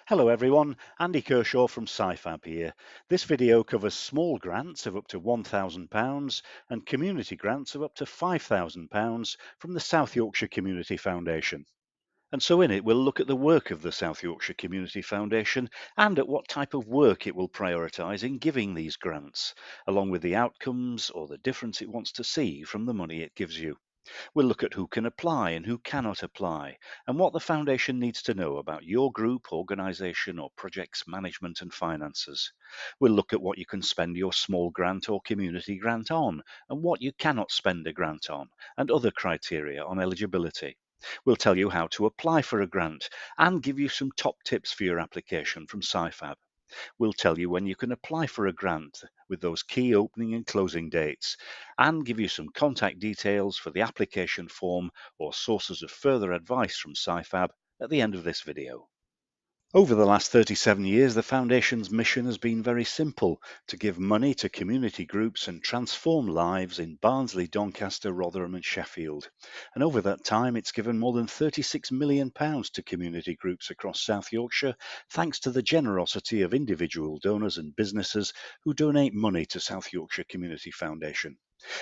Hello everyone, Andy Kershaw from SYCF here. This video covers small grants of up to £1,000 and community grants of up to £5,000 from the South Yorkshire Community Foundation. And so in it we'll look at the work of the South Yorkshire Community Foundation and at what type of work it will prioritise in giving these grants, along with the outcomes or the difference it wants to see from the money it gives you. We'll look at who can apply and who cannot apply, and what the Foundation needs to know about your group, organisation, or project's management and finances. We'll look at what you can spend your small grant or community grant on, and what you cannot spend a grant on, and other criteria on eligibility. We'll tell you how to apply for a grant and give you some top tips for your application from SciFab. We'll tell you when you can apply for a grant with those key opening and closing dates and give you some contact details for the application form or sources of further advice from SciFab at the end of this video. Over the last 37 years, the Foundation's mission has been very simple: to give money to community groups and transform lives in Barnsley, Doncaster, Rotherham and Sheffield. And over that time, it's given more than £36 million to community groups across South Yorkshire, thanks to the generosity of individual donors and businesses who donate money to South Yorkshire Community Foundation.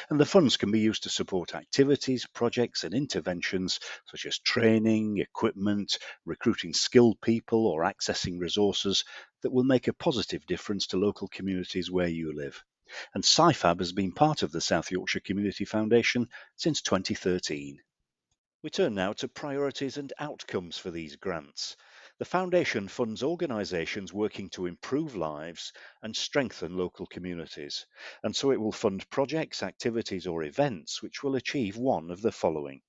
And the funds can be used to support activities, projects and interventions such as training, equipment, recruiting skilled people or accessing resources that will make a positive difference to local communities where you live. And SciFab has been part of the South Yorkshire Community Foundation since 2013. We turn now to priorities and outcomes for these grants. The Foundation funds organisations working to improve lives and strengthen local communities, and so it will fund projects, activities or events which will achieve one of the following: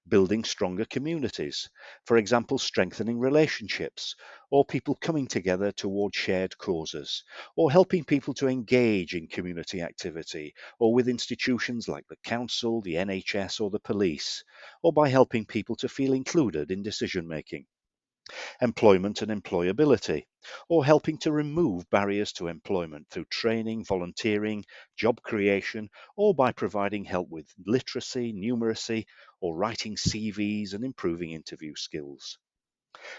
building stronger communities, for example strengthening relationships, or people coming together toward shared causes, or helping people to engage in community activity, or with institutions like the council, the NHS or the police, or by helping people to feel included in decision making. Employment and employability, or helping to remove barriers to employment through training, volunteering, job creation, or by providing help with literacy, numeracy, or writing CVs and improving interview skills.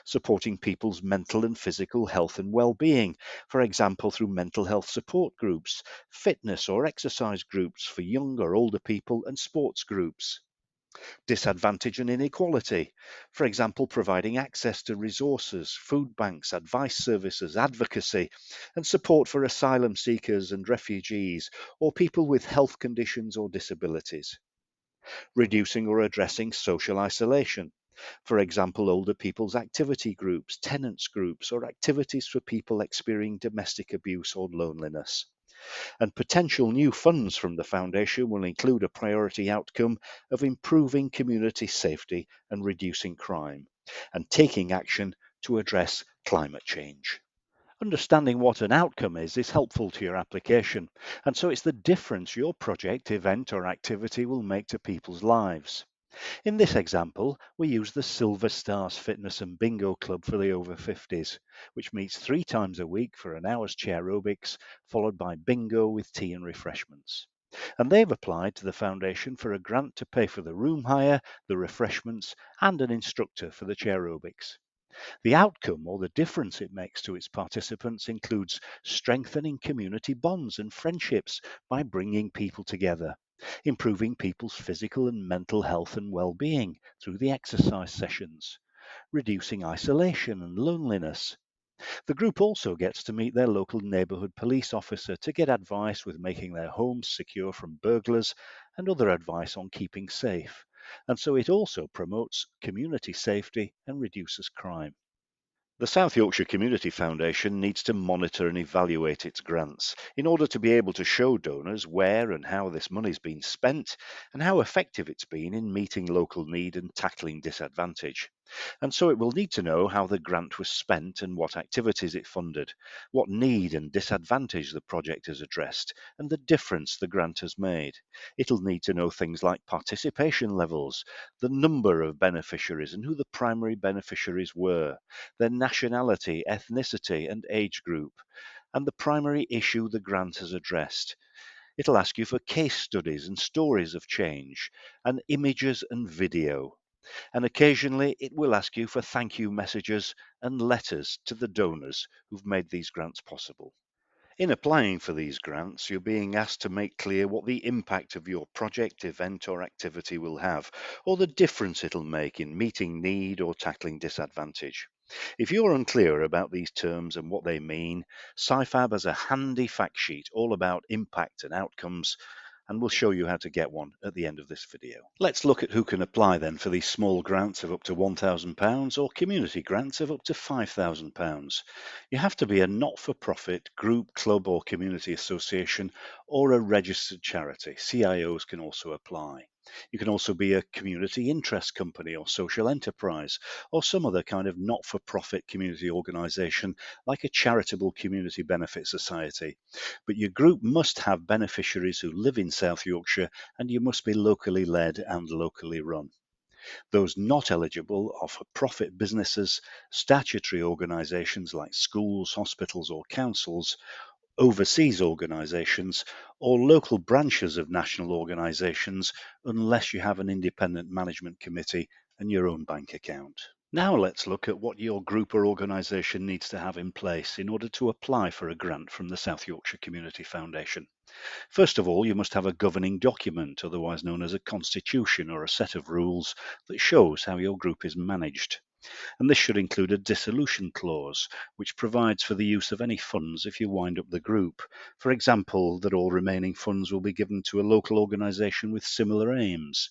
Supporting people's mental and physical health and well-being, for example through mental health support groups, fitness or exercise groups for young or older people, and sports groups. Disadvantage and inequality, for example providing access to resources, food banks, advice services, advocacy and support for asylum seekers and refugees, or people with health conditions or disabilities. Reducing or addressing social isolation, for example older people's activity groups, tenants groups, or activities for people experiencing domestic abuse or loneliness. And potential new funds from the Foundation will include a priority outcome of improving community safety and reducing crime, and taking action to address climate change. Understanding what an outcome is helpful to your application, and so it's the difference your project, event or activity will make to people's lives. In this example, we use the Silver Stars Fitness and Bingo Club for the over 50s, which meets 3 times a week for an hour's chair aerobics, followed by bingo with tea and refreshments. And they've applied to the Foundation for a grant to pay for the room hire, the refreshments, and an instructor for the chair aerobics. The outcome or the difference it makes to its participants includes strengthening community bonds and friendships by bringing people together, improving people's physical and mental health and well-being through the exercise sessions, reducing isolation and loneliness. The group also gets to meet their local neighbourhood police officer to get advice with making their homes secure from burglars and other advice on keeping safe. And so it also promotes community safety and reduces crime. The South Yorkshire Community Foundation needs to monitor and evaluate its grants in order to be able to show donors where and how this money's been spent and how effective it's been in meeting local need and tackling disadvantage. And so it will need to know how the grant was spent and what activities it funded, what need and disadvantage the project has addressed, and the difference the grant has made. It'll need to know things like participation levels, the number of beneficiaries and who the primary beneficiaries were, their nationality, ethnicity and age group, and the primary issue the grant has addressed. It'll ask you for case studies and stories of change, and images and video. And occasionally it will ask you for thank you messages and letters to the donors who've made these grants possible. In applying for these grants, you're being asked to make clear what the impact of your project, event, or activity will have, or the difference it'll make in meeting need or tackling disadvantage. If you're unclear about these terms and what they mean, SciFab has a handy fact sheet all about impact and outcomes, and we'll show you how to get one at the end of this video. Let's look at who can apply then for these small grants of up to £1,000 or community grants of up to £5,000. You have to be a not-for-profit group, club or community association or a registered charity. CIOs can also apply. You can also be a community interest company or social enterprise or some other kind of not-for-profit community organisation like a charitable community benefit society. But your group must have beneficiaries who live in South Yorkshire and you must be locally led and locally run. Those not eligible are for-profit businesses, statutory organisations like schools, hospitals or councils, overseas organisations, or local branches of national organisations, unless you have an independent management committee and your own bank account. Now let's look at what your group or organisation needs to have in place in order to apply for a grant from the South Yorkshire Community Foundation. First of all, you must have a governing document, otherwise known as a constitution or a set of rules that shows how your group is managed. And this should include a dissolution clause, which provides for the use of any funds if you wind up the group. For example, that all remaining funds will be given to a local organisation with similar aims.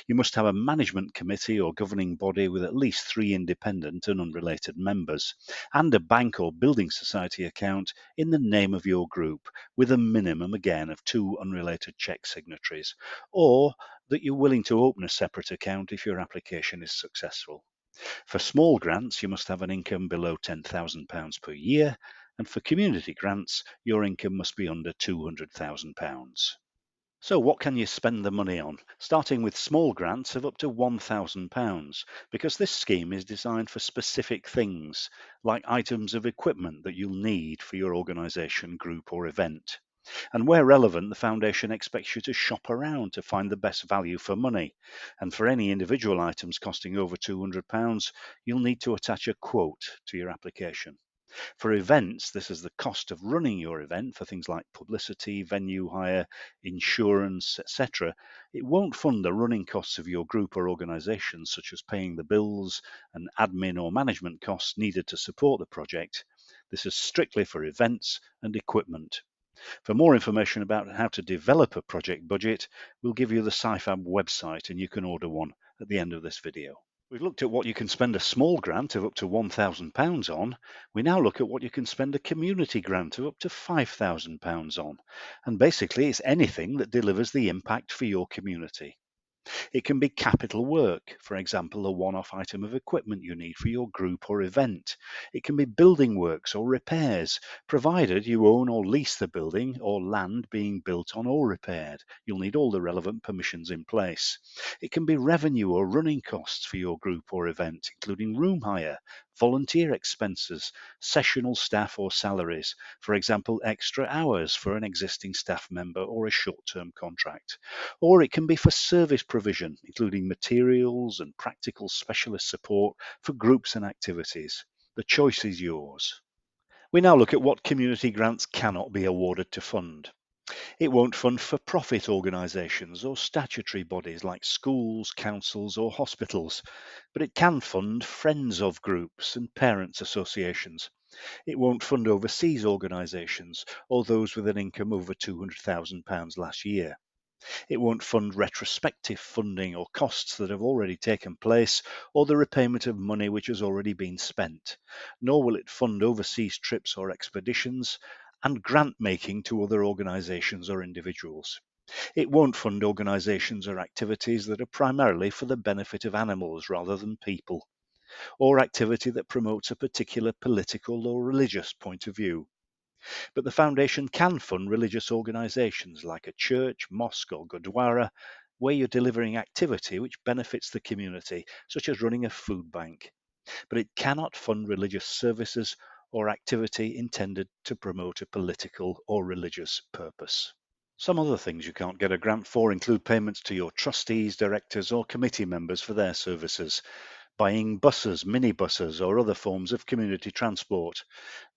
You must have a management committee or governing body with at least 3 independent and unrelated members, and a bank or building society account in the name of your group, with a minimum again of 2 unrelated cheque signatories, or that you're willing to open a separate account if your application is successful. For small grants, you must have an income below £10,000 per year, and for community grants, your income must be under £200,000. So what can you spend the money on? Starting with small grants of up to £1,000, because this scheme is designed for specific things, like items of equipment that you'll need for your organisation, group or event. And where relevant, the foundation expects you to shop around to find the best value for money. And for any individual items costing over £200, you'll need to attach a quote to your application. For events, this is the cost of running your event for things like publicity, venue hire, insurance, etc. It won't fund the running costs of your group or organisation, such as paying the bills and admin or management costs needed to support the project. This is strictly for events and equipment. For more information about how to develop a project budget, we'll give you the SciFab website and you can order one at the end of this video. We've looked at what you can spend a small grant of up to £1,000 on. We now look at what you can spend a community grant of up to £5,000 on. And basically, it's anything that delivers the impact for your community. It can be capital work, for example, a one-off item of equipment you need for your group or event. It can be building works or repairs, provided you own or lease the building or land being built on or repaired. You'll need all the relevant permissions in place. It can be revenue or running costs for your group or event, including room hire, volunteer expenses, sessional staff or salaries, for example, extra hours for an existing staff member or a short-term contract. Or it can be for service provision, including materials and practical specialist support for groups and activities. The choice is yours. We now look at what community grants cannot be awarded to fund. It won't fund for-profit organisations or statutory bodies like schools, councils or hospitals, but it can fund friends of groups and parents associations. It won't fund overseas organisations or those with an income over £200,000 last year. It won't fund retrospective funding or costs that have already taken place or the repayment of money which has already been spent, nor will it fund overseas trips or expeditions and grant making to other organisations or individuals. It won't fund organisations or activities that are primarily for the benefit of animals rather than people, or activity that promotes a particular political or religious point of view. But the foundation can fund religious organisations like a church, mosque or gurdwara, where you're delivering activity which benefits the community, such as running a food bank. But it cannot fund religious services or activity intended to promote a political or religious purpose. Some other things you can't get a grant for include payments to your trustees, directors, or committee members for their services, buying buses, minibuses, or other forms of community transport,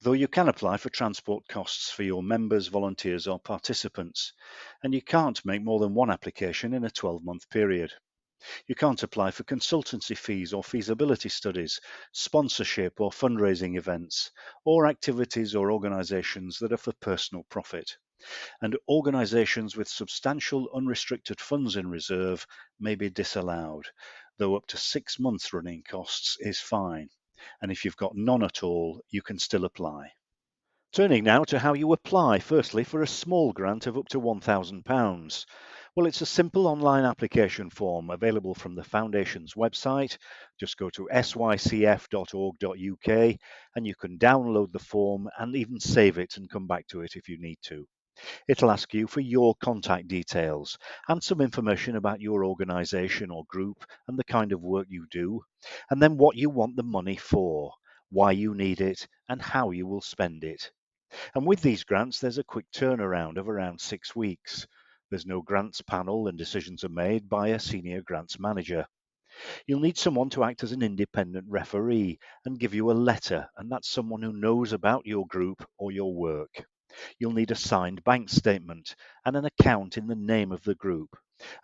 though you can apply for transport costs for your members, volunteers, or participants, and you can't make more than one application in a 12-month period. You can't apply for consultancy fees or feasibility studies, sponsorship or fundraising events, or activities or organisations that are for personal profit. And organisations with substantial unrestricted funds in reserve may be disallowed, though up to 6 months running costs is fine. And if you've got none at all, you can still apply. Turning now to how you apply, firstly, for a small grant of up to £1,000. Well, it's a simple online application form available from the Foundation's website. Just go to sycf.org.uk and you can download the form and even save it and come back to it if you need to. It'll ask you for your contact details and some information about your organisation or group and the kind of work you do, and then what you want the money for, why you need it, and how you will spend it. And with these grants, there's a quick turnaround of around 6 weeks. There's no grants panel and decisions are made by a senior grants manager. You'll need someone to act as an independent referee and give you a letter, and that's someone who knows about your group or your work. You'll need a signed bank statement and an account in the name of the group,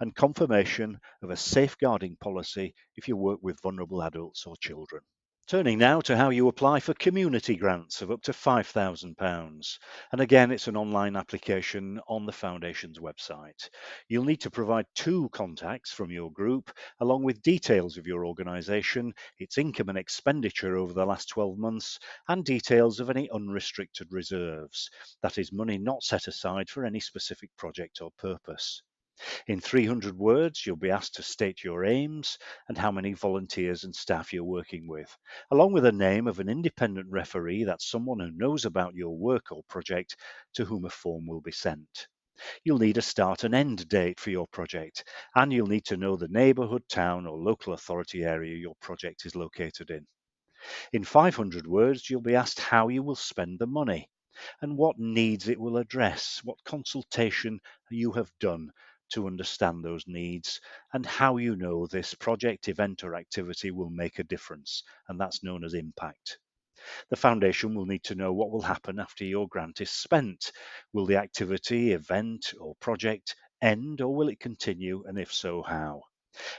and confirmation of a safeguarding policy if you work with vulnerable adults or children. Turning now to how you apply for community grants of up to £5,000. And again, it's an online application on the Foundation's website. You'll need to provide 2 contacts from your group, along with details of your organisation, its income and expenditure over the last 12 months, and details of any unrestricted reserves. That is, money not set aside for any specific project or purpose. In 300 words, you'll be asked to state your aims and how many volunteers and staff you're working with, along with a name of an independent referee, that's someone who knows about your work or project, to whom a form will be sent. You'll need a start and end date for your project, and you'll need to know the neighbourhood, town, or local authority area your project is located in. In 500 words, you'll be asked how you will spend the money and what needs it will address, what consultation you have done to understand those needs, and how you know this project, event, or activity will make a difference, and that's known as impact. The Foundation will need to know what will happen after your grant is spent. Will the activity, event, or project end, or will it continue, and if so, how?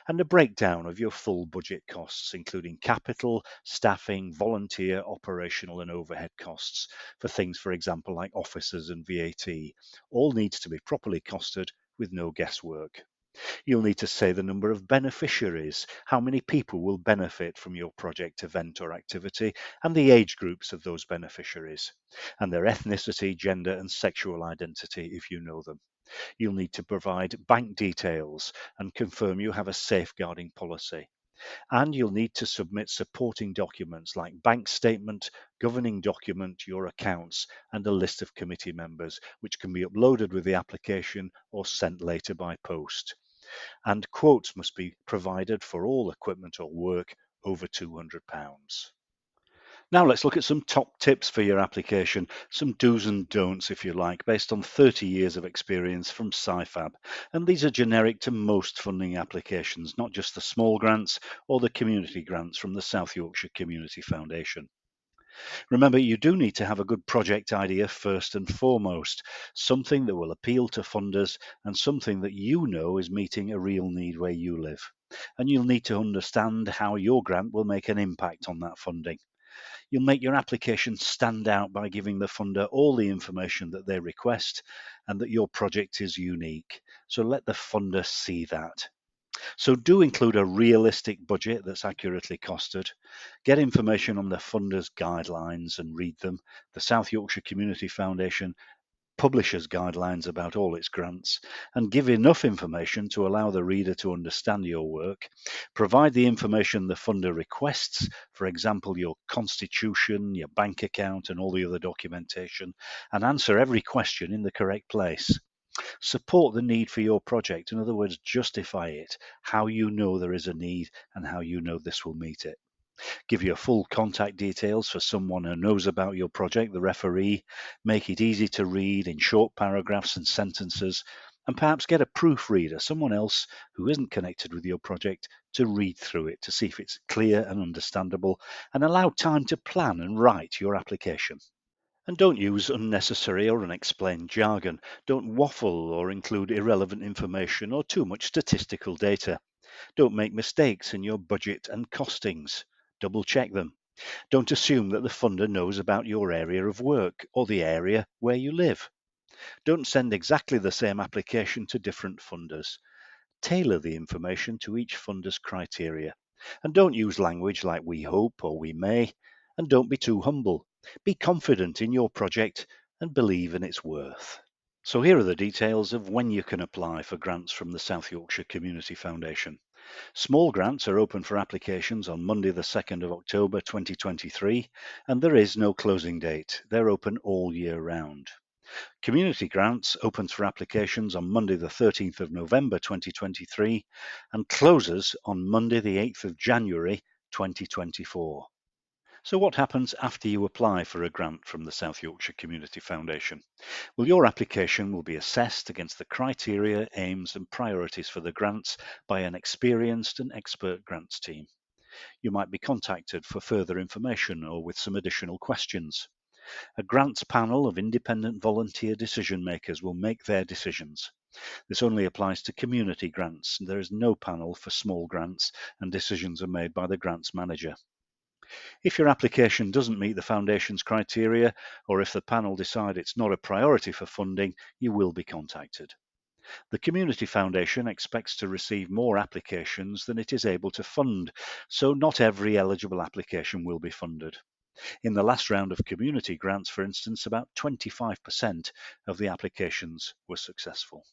And a breakdown of your full budget costs, including capital, staffing, volunteer, operational, and overhead costs for things, for example, like officers and VAT. All needs to be properly costed with no guesswork. You'll need to say the number of beneficiaries, how many people will benefit from your project, event, or activity, and the age groups of those beneficiaries, and their ethnicity, gender, and sexual identity if you know them. You'll need to provide bank details and confirm you have a safeguarding policy. And you'll need to submit supporting documents like bank statement, governing document, your accounts, and a list of committee members, which can be uploaded with the application or sent later by post. And quotes must be provided for all equipment or work over £200. Now let's look at some top tips for your application, some do's and don'ts if you like, based on 30 years of experience from SYFAB. And these are generic to most funding applications, not just the small grants or the community grants from the South Yorkshire Community Foundation. Remember, you do need to have a good project idea first and foremost, something that will appeal to funders and something that you know is meeting a real need where you live. And you'll need to understand how your grant will make an impact on that funding. You'll make your application stand out by giving the funder all the information that they request and that your project is unique. So let the funder see that. So do include a realistic budget that's accurately costed. Get information on the funder's guidelines and read them. The South Yorkshire Community Foundation publishes guidelines about all its grants, and give enough information to allow the reader to understand your work. Provide the information the funder requests, for example, your constitution, your bank account, and all the other documentation, and answer every question in the correct place. Support the need for your project. In other words, justify it, how you know there is a need and how you know this will meet it. Give your full contact details for someone who knows about your project, the referee. Make it easy to read in short paragraphs and sentences, and perhaps get a proofreader, someone else who isn't connected with your project, to read through it to see if it's clear and understandable, and allow time to plan and write your application. And don't use unnecessary or unexplained jargon. Don't waffle or include irrelevant information or too much statistical data. Don't make mistakes in your budget and costings. Double check them. Don't assume that the funder knows about your area of work or the area where you live. Don't send exactly the same application to different funders. Tailor the information to each funder's criteria. And don't use language like we hope or we may. And don't be too humble. Be confident in your project and believe in its worth. So here are the details of when you can apply for grants from the South Yorkshire Community Foundation. Small grants are open for applications on Monday the 2nd of October 2023, and there is no closing date. They're open all year round. Community grants opens for applications on Monday the 13th of November 2023 and closes on Monday the 8th of January 2024. So what happens after you apply for a grant from the South Yorkshire Community Foundation? Well, your application will be assessed against the criteria, aims and priorities for the grants by an experienced and expert grants team. You might be contacted for further information or with some additional questions. A grants panel of independent volunteer decision makers will make their decisions. This only applies to community grants, and there is no panel for small grants, and decisions are made by the grants manager. If your application doesn't meet the Foundation's criteria, or if the panel decide it's not a priority for funding, you will be contacted. The Community Foundation expects to receive more applications than it is able to fund, so not every eligible application will be funded. In the last round of community grants, for instance, about 25% of the applications were successful.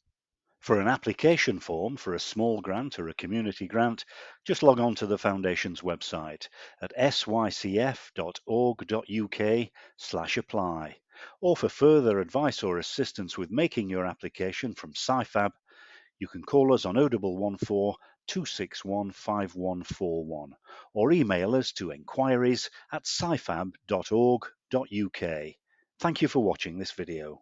For an application form for a small grant or a community grant, just log on to the Foundation's website at sycf.org.uk/apply. Or for further advice or assistance with making your application from SYFAB, you can call us on 0114 261 5141 or email us to enquiries@syfab.org.uk. Thank you for watching this video.